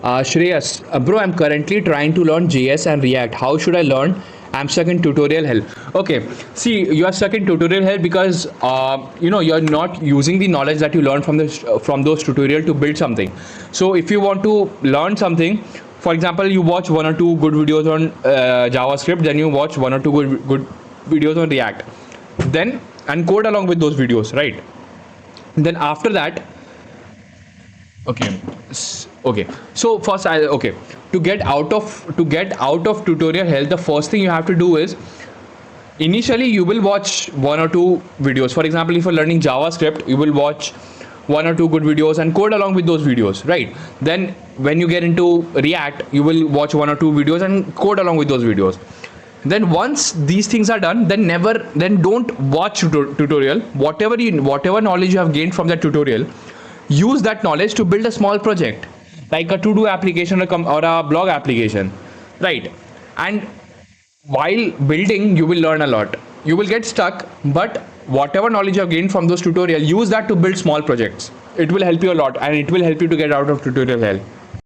Shreyas, bro, I'm currently trying to learn JS and React. How should I learn? I'm stuck in tutorial hell. Okay, see, you are stuck in tutorial hell because you're not using the knowledge that you learned from those tutorial to build something. So if you want to learn something, for example, you watch one or two good videos on JavaScript, then you watch one or two good videos on React, then and code along with those videos, right? Then after that, okay, okay, so first I okay, to get out of tutorial hell, the first thing you have to do is, initially you will watch one or two videos. For example, if you're learning JavaScript, you will watch one or two good videos and code along with those videos, right? Then when you get into React, you will watch one or two videos and code along with those videos. Then once these things are done, then don't watch tutorial. Whatever knowledge you have gained from that tutorial, use that knowledge to build a small project, like a to do application or a blog application, right? And while building, you will learn a lot. You will get stuck, but whatever knowledge you have gained from those tutorial, use that to build small projects. It will help you a lot, and it will help you to get out of tutorial hell.